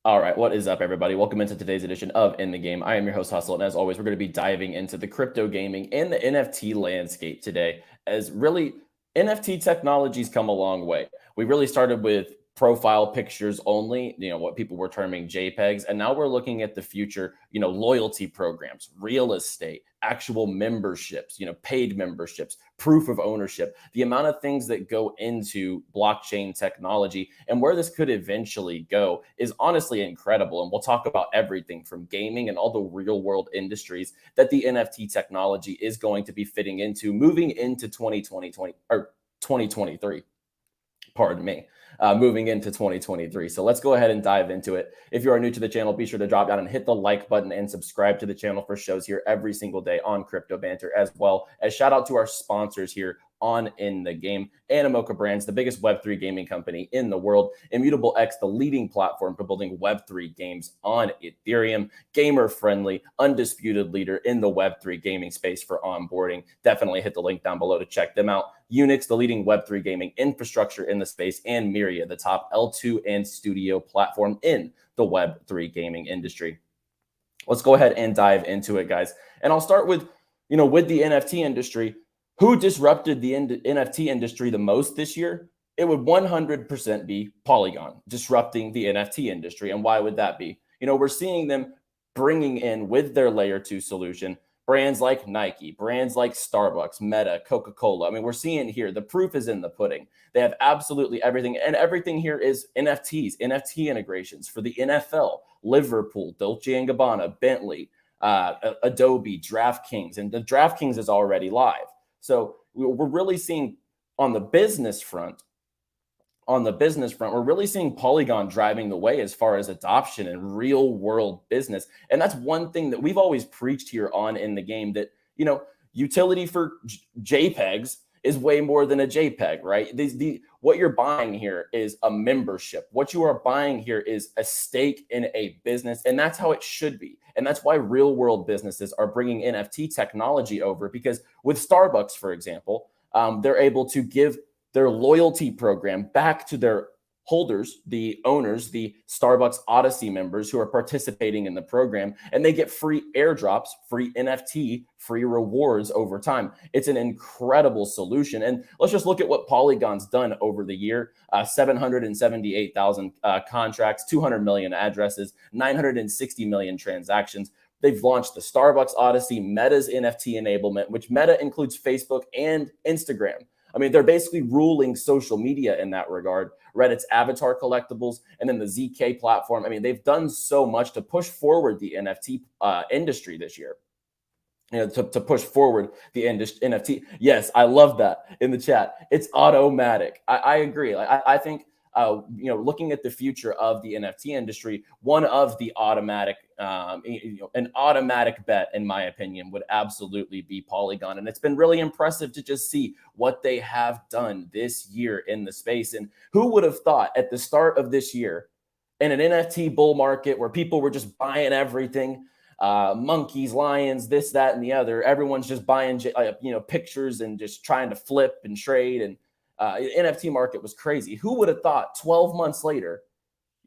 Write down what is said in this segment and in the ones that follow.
All right, what is up, everybody? Welcome into today's edition of In the Game. I am your host, Hustle, and as always, we're going to be diving into the crypto gaming and the NFT landscape today. As really, NFT technology's come a long way. We really started with profile pictures only, what people were terming JPEGs, and now we're looking at the future, loyalty programs, real estate, actual memberships, paid memberships, proof of ownership, the amount of things that go into blockchain technology and where this could eventually go is honestly incredible. And we'll talk about everything from gaming and all the real world industries that the NFT technology is going to be fitting into moving into 2020 or 2023. Pardon me. Moving into 2023. So let's go ahead and dive into it. If you are new to the channel, be sure to drop down and hit the like button and subscribe to the channel for shows here every single day on Crypto Banter, as well as shout out to our sponsors here on In the Game. Animoca Brands, the biggest Web3 gaming company in the world. ImmutableX, the leading platform for building Web3 games on Ethereum. Gamer-friendly, undisputed leader in the Web3 gaming space for onboarding. Definitely hit the link down below to check them out. Unix, the leading Web3 gaming infrastructure in the space, and Myria, the top L2 and studio platform in the Web3 gaming industry. Let's go ahead and dive into it, guys. And I'll start with, with the NFT industry. Who disrupted the NFT industry the most this year? It would 100% be Polygon disrupting the NFT industry. And why would that be? We're seeing them bringing in with their layer 2 solution brands like Nike, brands like Starbucks, Meta, Coca-Cola. I mean, we're seeing here, the proof is in the pudding. They have absolutely everything. And everything here is NFTs, NFT integrations for the NFL, Liverpool, Dolce & Gabbana, Bentley, Adobe, DraftKings. And the DraftKings is already live. So we're really seeing on the business front, we're really seeing Polygon driving the way as far as adoption and real world business. And that's one thing that we've always preached here on In the Game, that, utility for JPEGs is way more than a JPEG, right? What you're buying here is a membership. What you are buying here is a stake in a business, and that's how it should be. And that's why real world businesses are bringing NFT technology over, because with Starbucks, for example, they're able to give their loyalty program back to their holders, the owners, the Starbucks Odyssey members who are participating in the program, and they get free airdrops, free NFT, free rewards over time. It's an incredible solution. And let's just look at what Polygon's done over the year. 778,000 contracts, 200 million addresses, 960 million transactions. They've launched the Starbucks Odyssey, Meta's NFT enablement, which Meta includes Facebook and Instagram. I mean, they're basically ruling social media in that regard. Reddit's avatar collectibles, and then the ZK platform. I mean, they've done so much to push forward the NFT industry this year. To push forward the NFT. Yes, I love that in the chat. It's automatic. I agree. I think, looking at the future of the NFT industry, one of the automatic, an automatic bet, in my opinion, would absolutely be Polygon. And it's been really impressive to just see what they have done this year in the space. And who would have thought at the start of this year, in an NFT bull market where people were just buying everything, monkeys, lions, this, that, and the other, everyone's just buying, pictures and just trying to flip and trade, and NFT market was crazy. Who would have thought 12 months later,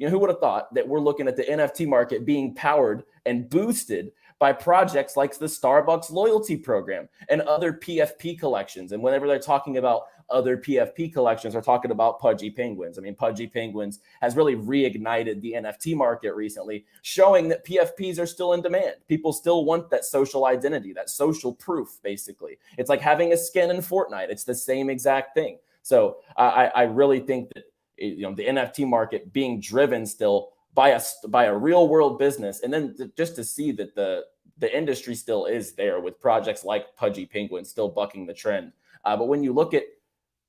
who would have thought that we're looking at the NFT market being powered and boosted by projects like the Starbucks loyalty program and other PFP collections? And whenever they're talking about other PFP collections, they're talking about Pudgy Penguins. I mean, Pudgy Penguins has really reignited the NFT market recently, showing that PFPs are still in demand. People still want that social identity, that social proof, basically. It's like having a skin in Fortnite. It's the same exact thing. So I really think that the NFT market being driven still by a real world business, and then just to see that the industry still is there with projects like Pudgy Penguin still bucking the trend. But when you look at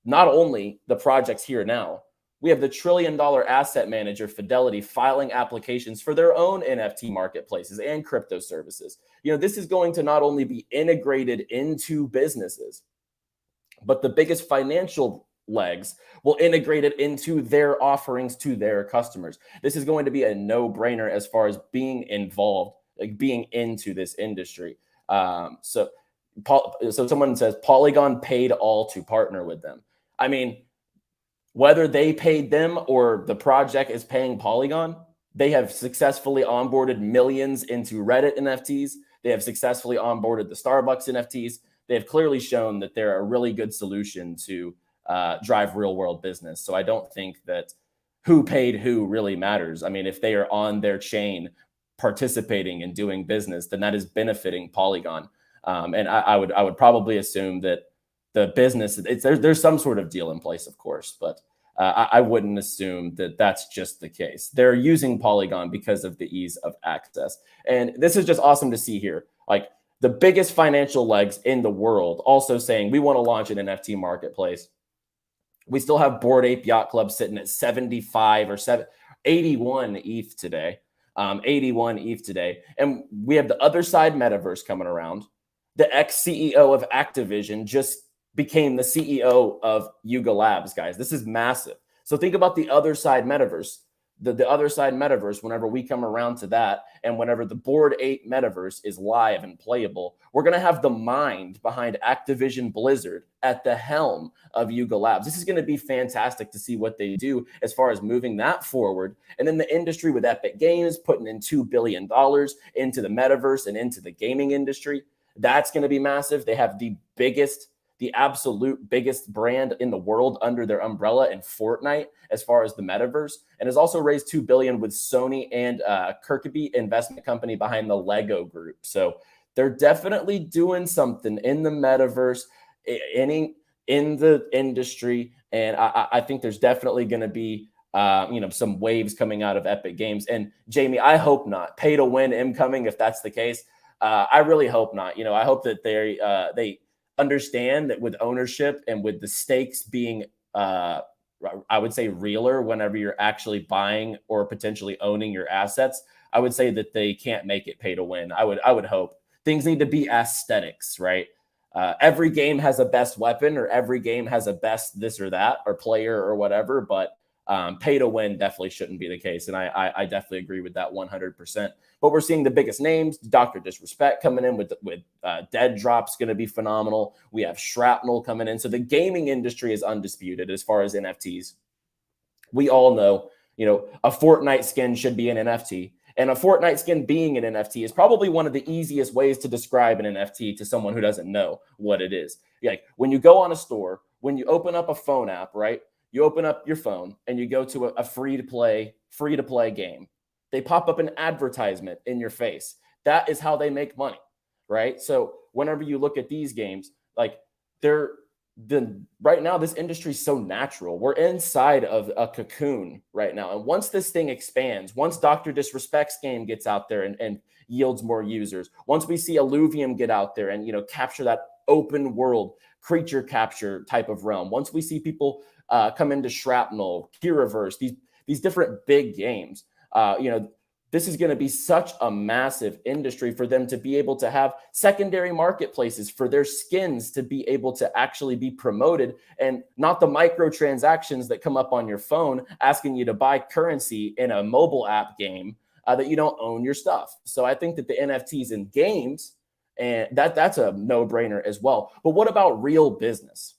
not only the projects here now, we have the $1 trillion asset manager Fidelity filing applications for their own NFT marketplaces and crypto services. This is going to not only be integrated into businesses, but the biggest financial legs will integrate it into their offerings to their customers. This is going to be a no-brainer as far as being involved, like being into this industry. So someone says Polygon paid all to partner with them. I mean, whether they paid them or the project is paying Polygon, They have successfully onboarded millions into Reddit NFTs. They have successfully onboarded the Starbucks NFTs. They have clearly shown that they're a really good solution to drive real world business. So I don't think that who paid who really matters. I mean, if they are on their chain participating and doing business, then that is benefiting Polygon. And I would probably assume that the business, there's some sort of deal in place, of course, but I wouldn't assume that that's just the case. They're using Polygon because of the ease of access. And this is just awesome to see here. Like the biggest financial legs in the world also saying, we want to launch an NFT marketplace. We still have Bored Ape Yacht Club sitting at 75 or 81 ETH today. 81 ETH today. And we have the other side Metaverse coming around. The ex-CEO of Activision just became the CEO of Yuga Labs, guys. This is massive. So think about the other side Metaverse. The other side Metaverse, whenever we come around to that, and whenever the Bored Ape Metaverse is live and playable, we're going to have the mind behind Activision Blizzard at the helm of Yuga Labs. This is going to be fantastic to see what they do as far as moving that forward. And then the industry with Epic Games putting in $2 billion into the Metaverse and into the gaming industry. That's going to be massive. They have the absolute biggest brand in the world under their umbrella in Fortnite as far as the Metaverse, and has also raised $2 billion with Sony and Kirkby investment company behind the Lego group. So they're definitely doing something in the Metaverse, in the industry, and I think there's definitely going to be some waves coming out of Epic Games. And Jamie, I hope not. Pay to win incoming if that's the case. I really hope not. I hope that they understand that with ownership and with the stakes being, I would say, realer whenever you're actually buying or potentially owning your assets, I would say that they can't make it pay to win. I would hope things need to be aesthetics, right? Every game has a best weapon, or every game has a best this or that, or player or whatever, but pay to win definitely shouldn't be the case. And I definitely agree with that 100%. But we're seeing the biggest names, Dr. Disrespect coming in with Dead Drop's going to be phenomenal. We have Shrapnel coming in. So the gaming industry is undisputed as far as NFTs. We all know, a Fortnite skin should be an NFT. And a Fortnite skin being an NFT is probably one of the easiest ways to describe an NFT to someone who doesn't know what it is. Like when you go on a store, when you open up a phone app, right? You open up your phone and you go to a free-to-play game. They pop up an advertisement in your face. That is how they make money, right? So whenever you look at these games, like right now, this industry is so natural. We're inside of a cocoon right now. And once this thing expands, once Dr. Disrespect's game gets out there and yields more users, once we see Illuvium get out there and, capture that open world creature capture type of realm, once we see people come into Shrapnel, Keyreverse, these different big games, this is going to be such a massive industry for them to be able to have secondary marketplaces for their skins to be able to actually be promoted, and not the microtransactions that come up on your phone asking you to buy currency in a mobile app game that you don't own your stuff. So I think that the NFTs in games, and that's a no-brainer as well. But what about real business?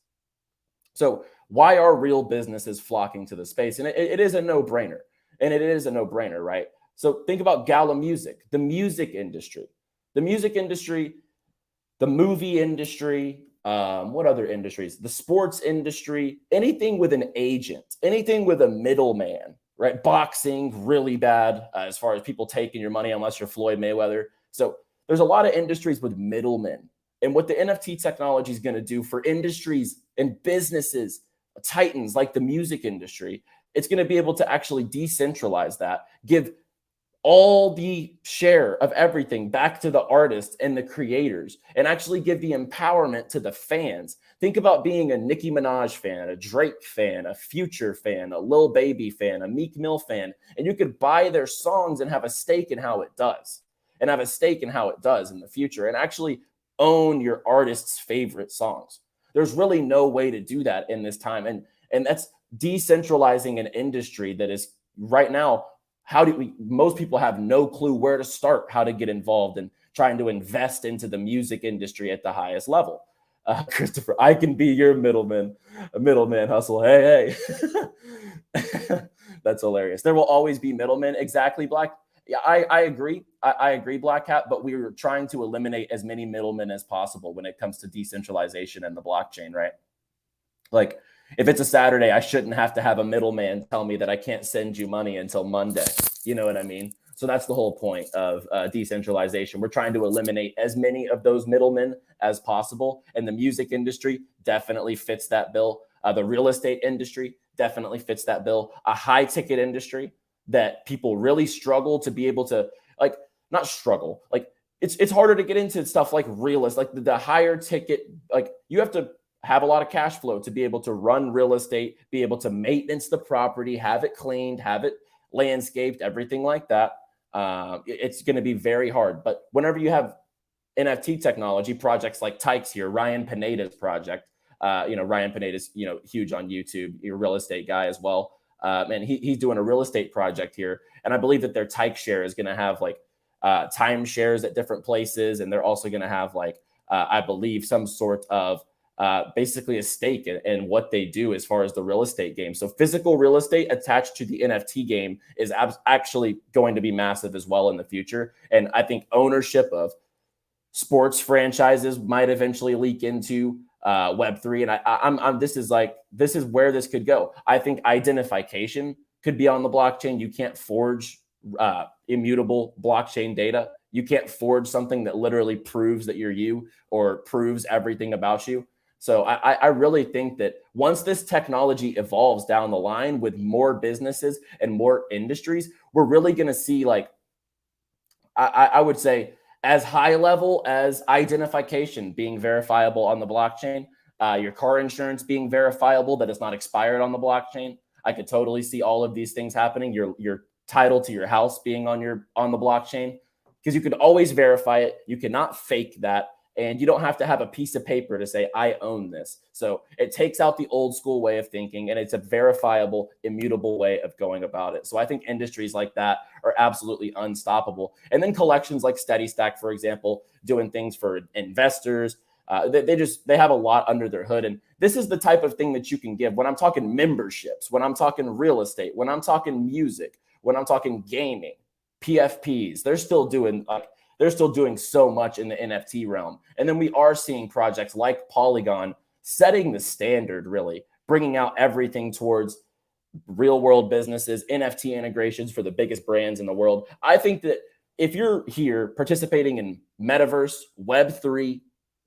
So why are real businesses flocking to the space? And it is a no-brainer. And it is a no-brainer, right? So think about Gala Music, the music industry, the movie industry, what other industries? The sports industry, anything with an agent, anything with a middleman, right? Boxing, really bad as far as people taking your money unless you're Floyd Mayweather. So there's a lot of industries with middlemen. And what the NFT technology is going to do for industries and businesses, titans like the music industry, it's going to be able to actually decentralize that, give all the share of everything back to the artists and the creators, and actually give the empowerment to the fans. Think about being a Nicki Minaj fan, a Drake fan, a Future fan, a Lil Baby fan, a Meek Mill fan, and you could buy their songs and have a stake in how it does, in the future, and actually own your artist's favorite songs. There's really no way to do that in this time. And that's decentralizing an industry that is right now, most people have no clue where to start, how to get involved in trying to invest into the music industry at the highest level. Christopher, I can be your middleman hustle. Hey. That's hilarious. There will always be middlemen. Exactly, Black. Yeah, I agree. I agree, Black Hat, but we were trying to eliminate as many middlemen as possible when it comes to decentralization and the blockchain, right? Like, if it's a Saturday, I shouldn't have to have a middleman tell me that I can't send you money until Monday. You know what I mean? So that's the whole point of decentralization. We're trying to eliminate as many of those middlemen as possible. And the music industry definitely fits that bill. The real estate industry definitely fits that bill. A high ticket industry that people really struggle to be able to, like, not struggle, like it's harder to get into stuff like real estate, like the higher ticket, like you have to have a lot of cash flow to be able to run real estate, be able to maintenance the property, have it cleaned, have it landscaped, everything like that. It's going to be very hard. But whenever you have NFT technology projects like Tykes here, Ryan Pineda's project, Ryan Pineda's, huge on YouTube, a real estate guy as well. And he's doing a real estate project here. And I believe that their Tyke share is going to have like timeshares at different places. And they're also going to have like, I believe, some sort of basically a stake in what they do as far as the real estate game. So physical real estate attached to the NFT game is actually going to be massive as well in the future. And I think ownership of sports franchises might eventually leak into Web3. And this is where this could go. I think identification could be on the blockchain. You can't forge immutable blockchain data. You can't forge something that literally proves that you're you or proves everything about you. So I really think that once this technology evolves down the line with more businesses and more industries, we're really going to see, like, I would say, as high level as identification being verifiable on the blockchain, your car insurance being verifiable that it's not expired on the blockchain. I could totally see all of these things happening. Your title to your house being on the blockchain, because you could always verify it. You cannot fake that. And you don't have to have a piece of paper to say, I own this. So it takes out the old school way of thinking, and it's a verifiable, immutable way of going about it. So I think industries like that are absolutely unstoppable. And then collections like Steady Stack, for example, doing things for investors. They have a lot under their hood. And this is the type of thing that you can give when I'm talking memberships, when I'm talking real estate, when I'm talking music, when I'm talking gaming, PFPs. They're still doing so much in the NFT realm. And then we are seeing projects like Polygon setting the standard, really bringing out everything towards real world businesses, NFT integrations for the biggest brands in the world. I think that if you're here participating in Metaverse, Web3,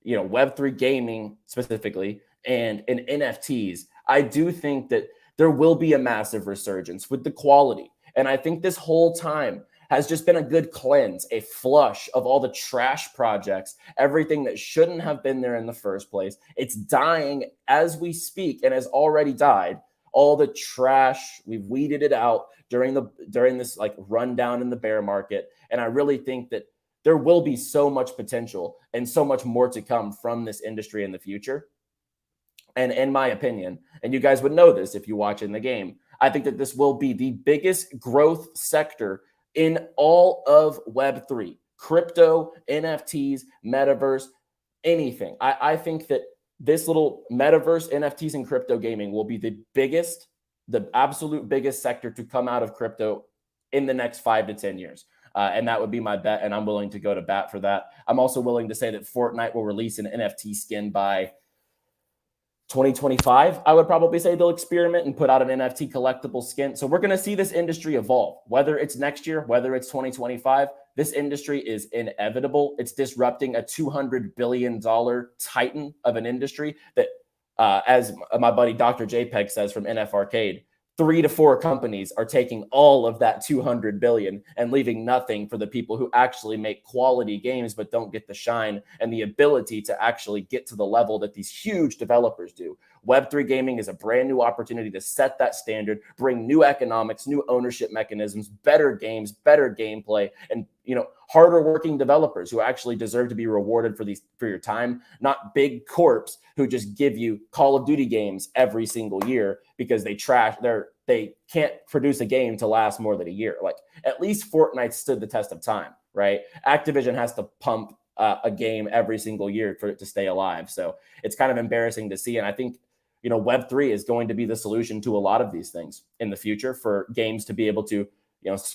Web3 gaming specifically, and in NFTs, I do think that there will be a massive resurgence with the quality. And I think this whole time has just been a good cleanse, a flush of all the trash projects, everything that shouldn't have been there in the first place. It's dying as we speak and has already died. All the trash, we've weeded it out during this like rundown in the bear market. And I really think that there will be so much potential and so much more to come from this industry in the future. And in my opinion, and you guys would know this if you watch in the game, I think that this will be the biggest growth sector in all of Web3, crypto, NFTs, Metaverse, anything. I think that this little Metaverse, NFTs, and crypto gaming will be the absolute biggest sector to come out of crypto in the next 5 to 10 years. And that would be my bet, and I'm willing to go to bat for that. I'm also willing to say that Fortnite will release an NFT skin by 2025. I would probably say they'll experiment and put out an NFT collectible skin. So we're going to see this industry evolve, whether it's next year, whether it's 2025. This industry is inevitable. It's disrupting a $200 billion titan of an industry that, as my buddy Dr. JPEG says from NF Arcade, 3 to 4 companies are taking all of that 200 billion and leaving nothing for the people who actually make quality games but don't get the shine and the ability to actually get to the level that these huge developers do. Web3 gaming is a brand new opportunity to set that standard, bring new economics, new ownership mechanisms, better games, better gameplay, and harder working developers who actually deserve to be rewarded for your time, not big corps who just give you Call of Duty games every single year because they can't produce a game to last more than a year. Like, at least Fortnite stood the test of time, right? Activision has to pump a game every single year for it to stay alive. So it's kind of embarrassing to see. And I think Web3 is going to be the solution to a lot of these things in the future for games to be able to,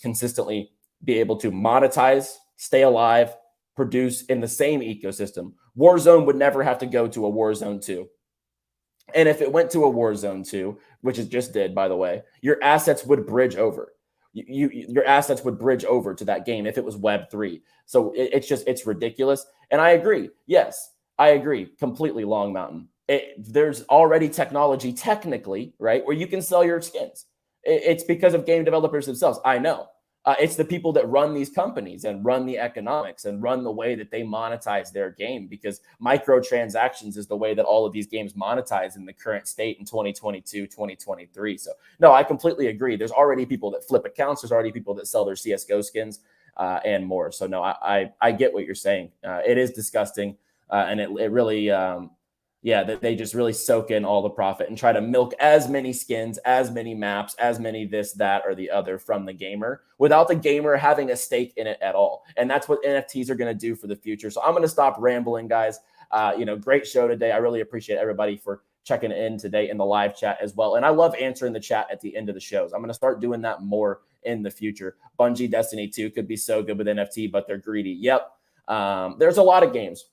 consistently be able to monetize, stay alive, produce in the same ecosystem. Warzone would never have to go to a Warzone 2. And if it went to a Warzone 2, which it just did, by the way, your assets would bridge over. Your assets would bridge over to that game if it was Web3. So it's ridiculous. And I agree. Yes, I agree completely, Long Mountain. There's already technology technically, right, where you can sell your skins. It's because of game developers themselves. I know. It's the people that run these companies and run the economics and run the way that they monetize their game, because microtransactions is the way that all of these games monetize in the current state in 2022, 2023. So no, I completely agree. There's already people that flip accounts. There's already people that sell their CSGO skins and more. So no, I get what you're saying. It is disgusting. And it really, that they just really soak in all the profit and try to milk as many skins, as many maps, as many this, that, or the other from the gamer without the gamer having a stake in it at all. And that's what NFTs are going to do for the future. So I'm going to stop rambling, guys. Great show today. I really appreciate everybody for checking in today in the live chat as well. And I love answering the chat at the end of the shows. I'm going to start doing that more in the future. Bungie Destiny 2 could be so good with NFT, but they're greedy. Yep. There's a lot of games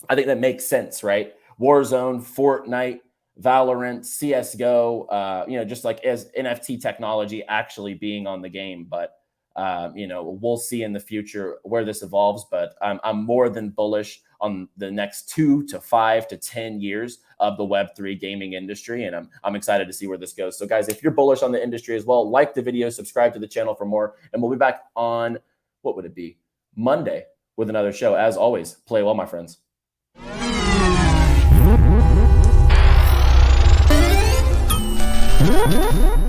I think that makes sense, right? Warzone, Fortnite, Valorant, CSGO, just like as NFT technology actually being on the game. But, we'll see in the future where this evolves. But I'm more than bullish on the next 2 to 5 to 10 years of the Web3 gaming industry. And I'm excited to see where this goes. So, guys, if you're bullish on the industry as well, like the video, subscribe to the channel for more. And we'll be back on, what would it be? Monday with another show. As always, play well, my friends. Mm-hmm.